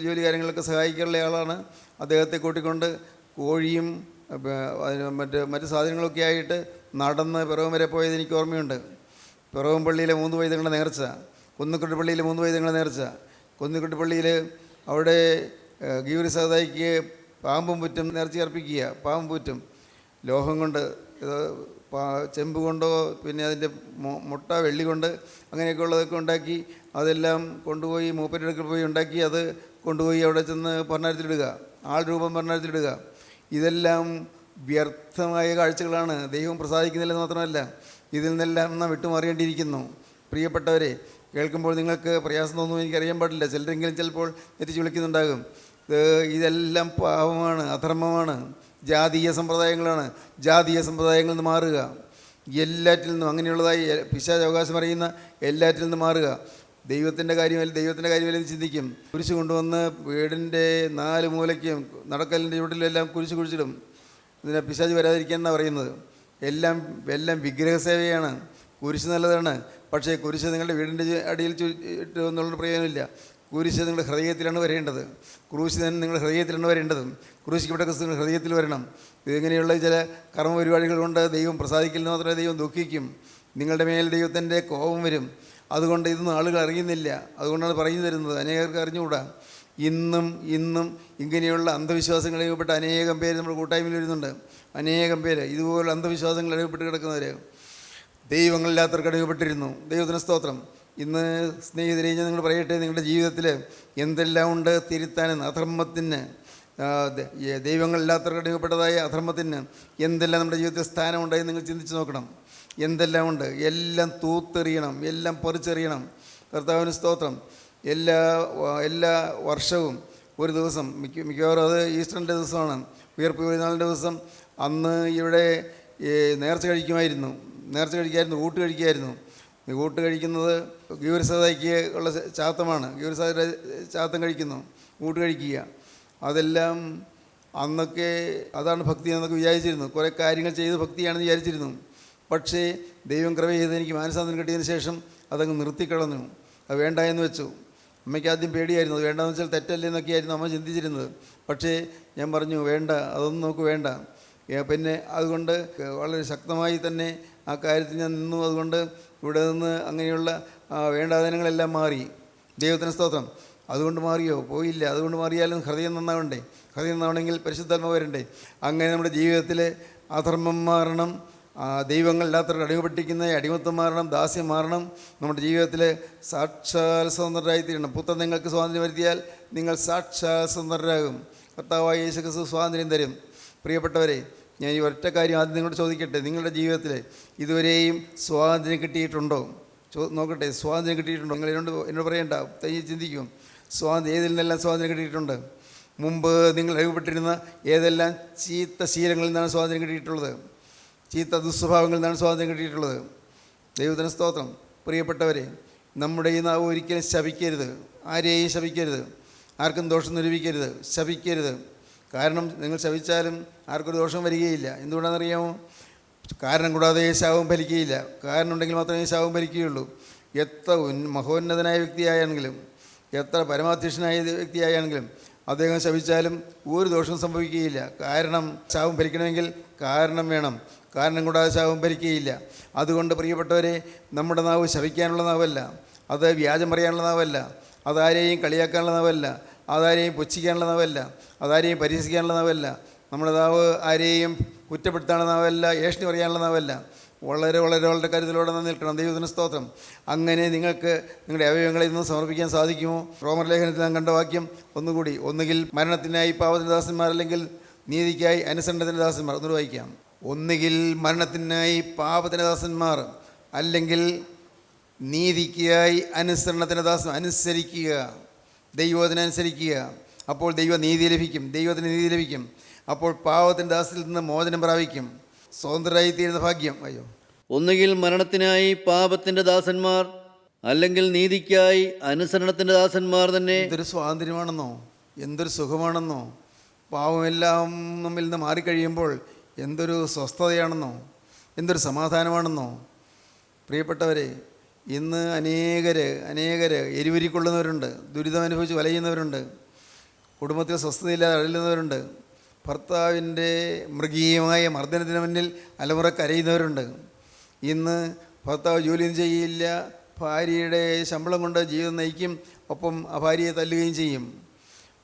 ജോലി കാര്യങ്ങളൊക്കെ സഹായിക്കാനുള്ള ആളാണ്. അദ്ദേഹത്തെ കൂട്ടിക്കൊണ്ട് കോഴിയും മറ്റ് സാധനങ്ങളൊക്കെ ആയിട്ട് നടന്ന് പിറവം വരെ പോയത് എനിക്ക് ഓർമ്മയുണ്ട്. പിറവംപള്ളിയിലെ 3 വൈദ്യങ്ങളുടെ നേർച്ച, കുന്നിക്കുട്ടി പള്ളിയിലെ 3 വൈദ്യങ്ങളുടെ നേർച്ച. കുന്നിക്കുട്ടി പള്ളിയിൽ അവിടെ ഗീവരി സഹതായിക്ക് പാമ്പും പുറ്റും നേർച്ച അർപ്പിക്കുക. പാമ്പും പുറ്റും ലോഹം കൊണ്ട്, ചെമ്പ് കൊണ്ടോ പിന്നെ അതിൻ്റെ മുട്ട വെള്ളി കൊണ്ട് അങ്ങനെയൊക്കെ ഉള്ളതൊക്കെ ഉണ്ടാക്കി അതെല്ലാം കൊണ്ടുപോയി മൂപ്പരുടെ അടുക്കൽ പോയി ഉണ്ടാക്കി അത് കൊണ്ടുപോയി അവിടെ ചെന്ന് ഭരണത്തിലിടുക, ആൾ രൂപം ഭരണത്തിലിടുക. ഇതെല്ലാം വ്യർത്ഥമായ കാഴ്ചകളാണ്. ദൈവം പ്രസാദിക്കുന്നില്ലെന്ന് മാത്രമല്ല, ഇതിൽ നിന്നെല്ലാം നാം വിട്ടുമാറേണ്ടിയിരിക്കുന്നു. പ്രിയപ്പെട്ടവരെ, കേൾക്കുമ്പോൾ നിങ്ങൾക്ക് പ്രയാസം തോന്നുന്നു എനിക്കറിയാൻ പാടില്ല. ചിലരെങ്കിലും ചിലപ്പോൾ തെറ്റിച്ച് വിളിക്കുന്നുണ്ടാകും. ഇതെല്ലാം പാപമാണ്, അധർമ്മമാണ്, ജാതീയ സമ്പ്രദായങ്ങളാണ്. ജാതീയ സമ്പ്രദായങ്ങളിൽ നിന്ന് മാറുക. എല്ലാറ്റിൽ നിന്നും അങ്ങനെയുള്ളതായി പിശാച് അവകാശം അറിയുന്ന എല്ലാറ്റിൽ നിന്നും മാറുക. ദൈവത്തിൻ്റെ കാര്യമല്ല ചിന്തിക്കും. കുരിശ് കൊണ്ടുവന്ന് വീടിൻ്റെ 4 മൂലയ്ക്കും നടക്കലിൻ്റെ ചുവട്ടിലെല്ലാം കുരിശ് കുഴിച്ചിടും. ഇതിനെ പിശാച് വരാതിരിക്കാൻ എന്നാണ് പറയുന്നത്. എല്ലാം വിഗ്രഹസേവയാണ്. കുരിശ് നല്ലതാണ്, പക്ഷേ കുരിശ് നിങ്ങളുടെ വീടിൻ്റെ അടിയിൽ ഇട്ട് എന്നുള്ള പ്രയോജനമില്ല. കുരിശ് നിങ്ങളുടെ ഹൃദയത്തിലാണ് വരേണ്ടത്. ക്രൂശ് തന്നെ നിങ്ങളുടെ ഹൃദയത്തിലാണ് വരേണ്ടത്. ക്രൂശിക്കപ്പെട്ട ക്രിസ്തു നിങ്ങളുടെ ഹൃദയത്തിൽ വരണം. ഇതിങ്ങനെയുള്ള ചില കർമ്മ പരിപാടികൾ കൊണ്ട് ദൈവം പ്രസാദിക്കില്ലെന്ന് മാത്രമേ ദൈവം ദുഃഖിക്കും. നിങ്ങളുടെ മേൽ ദൈവത്തിൻ്റെ കോപം വരും. അതുകൊണ്ട് ഇതൊന്നും ആളുകൾ അറിയുന്നില്ല. അതുകൊണ്ടാണ് പറഞ്ഞു തരുന്നത്. അനേകർക്ക് അറിഞ്ഞുകൂടാ. ഇന്നും ഇങ്ങനെയുള്ള അന്ധവിശ്വാസങ്ങൾ അനുഭവപ്പെട്ട അനേകം പേര് നമ്മുടെ കൂട്ടായ്മയിൽ വരുന്നുണ്ട്. അനേകം പേര് ഇതുപോലെ അന്ധവിശ്വാസങ്ങൾ അനുഭവപ്പെട്ട് കിടക്കുന്നവർ ദൈവങ്ങളില്ലാത്തവർക്ക് അനുഭവപ്പെട്ടിരുന്നു. ദൈവത്തിന് സ്തോത്രം. ഇന്ന് സ്നേഹിതരെ, ഞാൻ നിങ്ങൾ പറയട്ടെ, നിങ്ങളുടെ ജീവിതത്തിൽ എന്തെല്ലാം ഉണ്ട് തിരുത്താനെന്ന്. അധർമ്മത്തിന്, ദൈവങ്ങളില്ലാത്തവർക്ക് അനുഭവപ്പെട്ടതായ അധർമ്മത്തിന് എന്തെല്ലാം നമ്മുടെ ജീവിതത്തിൽ സ്ഥാനമുണ്ടായി നിങ്ങൾ ചിന്തിച്ച് നോക്കണം. എന്തെല്ലാം ഉണ്ട്. എല്ലാം തൂത്തെറിയണം, എല്ലാം പറിച്ചെറിയണം. കർത്താവിന് സ്തോത്രം. എല്ലാ വർഷവും ഒരു ദിവസം, മിക്കവാറും അത് ഈസ്റ്ററിൻ്റെ ദിവസമാണ്, ഉയർപ്പ് പെരുന്നാളിൻ്റെ ദിവസം, അന്ന് ഇവിടെ നേർച്ച കഴിക്കുമായിരുന്നു. ഊട്ട് കഴിക്കുമായിരുന്നു. ഊട്ട് കഴിക്കുന്നത് ഗീവരസതയ്ക്ക് ഉള്ള ചാത്തമാണ്. ഗീവരസതയുടെ ചാത്തം കഴിക്കുന്നു, ഊട്ട് കഴിക്കുക. അതെല്ലാം അന്നൊക്കെ അതാണ് ഭക്തി എന്നൊക്കെ വിചാരിച്ചിരുന്നു. കുറേ കാര്യങ്ങൾ ചെയ്ത് ഭക്തിയാണെന്ന് വിചാരിച്ചിരുന്നു. പക്ഷേ ദൈവം കൃപ ചെയ്ത് എനിക്ക് മാനസാന്തരം കിട്ടിയതിന് ശേഷം അതങ്ങ് നിർത്തിക്കളഞ്ഞു. അത് വേണ്ട എന്ന് വെച്ചു. അമ്മയ്ക്ക് ആദ്യം പേടിയായിരുന്നു. അത് വേണ്ടെന്ന് വെച്ചാൽ തെറ്റല്ലേ എന്നൊക്കെയായിരുന്നു അമ്മ ചിന്തിച്ചിരുന്നത്. പക്ഷേ ഞാൻ പറഞ്ഞു, വേണ്ട, അതൊന്നും നമുക്ക് വേണ്ട. പിന്നെ അതുകൊണ്ട് വളരെ ശക്തമായി തന്നെ ആ കാര്യത്തിൽ ഞാൻ നിന്നു. അതുകൊണ്ട് ഇവിടെ നിന്ന് അങ്ങനെയുള്ള വേണ്ടാതനങ്ങളെല്ലാം മാറി. ദൈവത്തിന് സ്തോത്രം. അതുകൊണ്ട് മാറിയോ? പോയില്ല. അതുകൊണ്ട് മാറിയാലും ഹൃദയം നന്നാവണ്ടേ? ഹൃദയം നന്നാവണമെങ്കിൽ പരിശുദ്ധാത്മാവ് വരണ്ടേ? അങ്ങനെ നമ്മുടെ ജീവിതത്തിൽ അധർമ്മം മാറണം, ദൈവങ്ങളില്ലാത്തവർക്ക് അടിമപ്പെട്ടിരിക്കുന്ന അടിമത്വം മാറണം, ദാസ്യം മാറണം. നമ്മുടെ ജീവിതത്തിൽ സാക്ഷാൽ സ്വതന്ത്രരായിത്തീരണം. പുത്രൻ നിങ്ങൾക്ക് സ്വാതന്ത്ര്യം വരുത്തിയാൽ നിങ്ങൾ സാക്ഷാൽ സ്വതന്ത്രരാകും. കർത്താവായ യേശു ക്രിസ്തു സ്വാതന്ത്ര്യം തരും. പ്രിയപ്പെട്ടവരെ, ഞാൻ ഈ ഒറ്റ കാര്യം ആദ്യം നിങ്ങളോട് ചോദിക്കട്ടെ. നിങ്ങളുടെ ജീവിതത്തിൽ ഇതുവരെയും സ്വാതന്ത്ര്യം കിട്ടിയിട്ടുണ്ടോ? നോക്കട്ടെ, സ്വാതന്ത്ര്യം കിട്ടിയിട്ടുണ്ടോ? നിങ്ങൾ എന്നോട് പറയണ്ട, തനി ചിന്തിക്കും. ഏതിൽ നിന്നെല്ലാം സ്വാതന്ത്ര്യം കിട്ടിയിട്ടുണ്ട്? മുമ്പ് നിങ്ങൾ അനുഭവപ്പെട്ടിരുന്ന ഏതെല്ലാം ചീത്ത ശീലങ്ങളിൽ നിന്നാണ് സ്വാതന്ത്ര്യം കിട്ടിയിട്ടുള്ളത്? ചീത്ത ദുസ്വഭാവങ്ങളിൽ നിന്നാണ് സ്വാതന്ത്ര്യം കിട്ടിയിട്ടുള്ളത്? ദൈവത്തിന് സ്തോത്രം. പ്രിയപ്പെട്ടവരെ, നമ്മുടെ ഈ നാവ് ഒരിക്കലും ശപിക്കരുത്, ആരെയും ശപിക്കരുത്. ആർക്കും ദോഷം നിരൂപിക്കരുത്, ശപിക്കരുത്. കാരണം നിങ്ങൾ ശപിച്ചാലും ആർക്കൊരു ദോഷം വരികയില്ല. എന്തുകൊണ്ടാണെന്നറിയാമോ? കാരണം കൂടാതെ ശാപം ഫലിക്കുകയില്ല. കാരണം ഉണ്ടെങ്കിൽ മാത്രമേ ശാപം ഫലിക്കുകയുള്ളൂ. എത്ര മഹോന്നതനായ വ്യക്തിയായെങ്കിലും, എത്ര പരമാധ്യക്ഷനായ വ്യക്തിയായെങ്കിലും അദ്ദേഹം ശപിച്ചാലും ഒരു ദോഷവും സംഭവിക്കുകയില്ല. കാരണം ശാപം ഫലിക്കണമെങ്കിൽ കാരണം വേണം. കാരണം കൂടാതെ ശാപം ഫലിക്കുകയില്ല. അതുകൊണ്ട് പ്രിയപ്പെട്ടവരെ, നമ്മുടെ നാവ് ശപിക്കാനുള്ള നാവല്ല, അത് വ്യാജം പറയാനുള്ള നാവല്ല, അതാരെയും കളിയാക്കാനുള്ള നാവല്ല, അതാരെയും പുച്ഛിക്കാനുള്ള നാവല്ല, അതാരെയും പരിഹസിക്കാനുള്ള നാവല്ല. നമ്മുടെ നാവ് ആരെയും കുറ്റപ്പെടുത്താനുള്ള നാവല്ല, ഏഷണി പറയാനുള്ള നാവല്ല. വളരെ വളരെ വളരെ കരുതലോടെ നിൽക്കണം. ദൈവത്തിന് സ്തോത്രം. അങ്ങനെ നിങ്ങൾക്ക് നിങ്ങളുടെ അവയവങ്ങളെ ഇന്ന് സമർപ്പിക്കാൻ സാധിക്കുമോ? റോമർ ലേഖനത്തിൽ നാം കണ്ട വാക്യം ഒന്നുകൂടി, ഒന്നുകിൽ മരണത്തിനായി പാപത്തിൻ്റെ ദാസന്മാർ, അല്ലെങ്കിൽ നീതിക്കായി അനുസരണത്തിൻ്റെ ദാസന്മാർ. ഒന്നുകൂടി വായിക്കാം. ഒന്നുകിൽ മരണത്തിനായി പാപത്തിൻ്റെ ദാസന്മാർ, അല്ലെങ്കിൽ നീതിക്കായി അനുസരണത്തിൻ്റെ ദാസന്മാർ. അനുസരിക്കുക, ദൈവത്തിനനുസരിക്കുക. അപ്പോൾ ദൈവനീതി ലഭിക്കും, ദൈവത്തിന് നീതി ലഭിക്കും. അപ്പോൾ പാപത്തിൻ്റെ ദാസത്തിൽ നിന്ന് മോചനം പ്രാപിക്കും, സ്വതന്ത്രരായിത്തീരുന്ന ഭാഗ്യം. അയ്യോ, ഒന്നുകിൽ മരണത്തിനായി പാപത്തിൻ്റെ ദാസന്മാർ, അല്ലെങ്കിൽ നീതിക്കായി അനുസരണത്തിൻ്റെ ദാസന്മാർ തന്നെ. എന്തൊരു സ്വാതന്ത്ര്യമാണെന്നോ, എന്തൊരു സുഖമാണെന്നോ! പാവമെല്ലാം നമ്മിൽ നിന്ന് മാറിക്കഴിയുമ്പോൾ എന്തൊരു സ്വസ്ഥതയാണെന്നോ, എന്തൊരു സമാധാനമാണെന്നോ! പ്രിയപ്പെട്ടവരെ, ഇന്ന് അനേകർ എരിവുരിക്കൊള്ളുന്നവരുണ്ട്, ദുരിതം അനുഭവിച്ച് വലയുന്നവരുണ്ട്, കുടുംബത്തിൽ സ്വസ്ഥതയില്ലാതെ അഴലുന്നവരുണ്ട്, ഭർത്താവിൻ്റെ മൃഗീയമായ മർദ്ദനത്തിന് മുന്നിൽ അലമുറ കരയുന്നവരുണ്ട്. ഇന്ന് ഭർത്താവ് ജോലിയൊന്നും ചെയ്യില്ല, ഭാര്യയുടെ ശമ്പളം കൊണ്ട് ജീവിതം നയിക്കും, ഒപ്പം ആ ഭാര്യയെ തല്ലുകയും ചെയ്യും.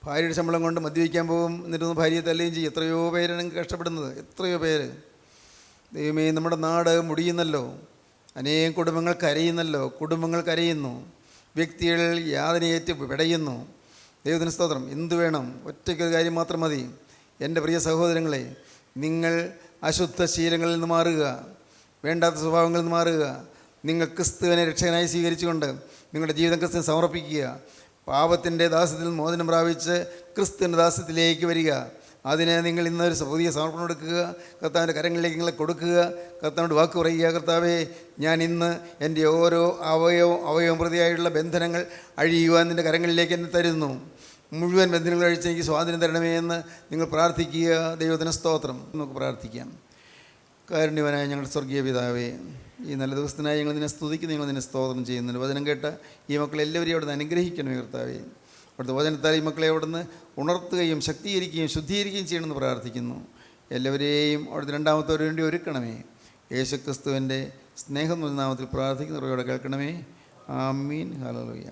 ഭാര്യയുടെ ശമ്പളം കൊണ്ട് മദ്യപിക്കാൻ പോകും, എന്നിട്ടൊന്ന് ഭാര്യയെ തല്ലുകയും ചെയ്യും. എത്രയോ പേരാണ് കഷ്ടപ്പെടുന്നത്, എത്രയോ പേര്. ദൈവമേ, നമ്മുടെ നാട് മുടിയുന്നല്ലോ, അനേകം കുടുംബങ്ങൾ കരയുന്നല്ലോ, കുടുംബങ്ങൾ കരയുന്നു, വ്യക്തികൾ യാതനയേറ്റ് പിടയുന്നു. ദൈവത്തിന് സ്തോത്രം. എന്തു വേണം? ഒറ്റയ്ക്കൊരു കാര്യം മാത്രം മതി. എൻ്റെ പ്രിയ സഹോദരങ്ങളെ, നിങ്ങൾ അശുദ്ധ ശീലങ്ങളിൽ നിന്ന് മാറുക, വേണ്ടാത്ത സ്വഭാവങ്ങളിൽ നിന്ന് മാറുക. നിങ്ങൾ ക്രിസ്തുവിനെ രക്ഷകനായി സ്വീകരിച്ചുകൊണ്ട് നിങ്ങളുടെ ജീവിതം ക്രിസ്തുവിന് സമർപ്പിക്കുക. പാപത്തിൻ്റെ ദാസ്യത്തിൽ മോചനം പ്രാപിച്ച് ക്രിസ്തുവിൻ്റെ ദാസ്യത്തിലേക്ക് വരിക. അതിന് നിങ്ങൾ ഇന്നൊരു പുതിയ സമർപ്പണം എടുക്കുക. കർത്താവിൻ്റെ കരങ്ങളിലേക്ക് നിങ്ങളെ കൊടുക്കുക. കർത്താവിനോട് വാക്ക് പറയുക, കർത്താവേ, ഞാൻ ഇന്ന് എൻ്റെ ഓരോ അവയവം പ്രതിയായുള്ള ബന്ധനങ്ങൾ അഴിയുവാൻ നിൻ്റെ കരങ്ങളിലേക്ക് എന്നെ തരുന്നു. മുഴുവൻ ബന്ധനങ്ങൾ അഴിച്ച് എനിക്ക് സ്വാതന്ത്ര്യം തരണമേ എന്ന് നിങ്ങൾ പ്രാർത്ഥിക്കുക. ദൈവത്തിന് സ്തോത്രം. നമുക്ക് പ്രാർത്ഥിക്കാം. കാരുണ്യവാനായ ഞങ്ങളുടെ സ്വർഗീയ പിതാവേ, ഈ നല്ല ദിവസത്തിനായി ഞങ്ങൾ നിന്നെ സ്തുതിക്കുന്നു, ഞങ്ങൾ നിന്നെ സ്തോത്രം ചെയ്യുന്നുണ്ട്. വചനം കേട്ട ഈ മക്കളെല്ലാവരെയും അവിടുന്ന് അനുഗ്രഹിക്കണമേ കർത്താവേ. അവിടുത്തെ വചനത്താൽ ഈ മക്കളെ അവിടുന്ന് ഉണർത്തുകയും ശക്തീകരിക്കുകയും ശുദ്ധീകരിക്കുകയും ചെയ്യണമെന്ന് പ്രാർത്ഥിക്കുന്നു. എല്ലാവരെയും അവിടുത്തെ രണ്ടാമത്തവർ വേണ്ടി ഒരുക്കണമേ. യേശുക്രിസ്തുവിൻ്റെ സ്നേഹം നാമത്തിൽ പ്രാർത്ഥിക്കുന്നവരോടെ കേൾക്കണമേ. ആമീൻ. ഹല്ലേലൂയ.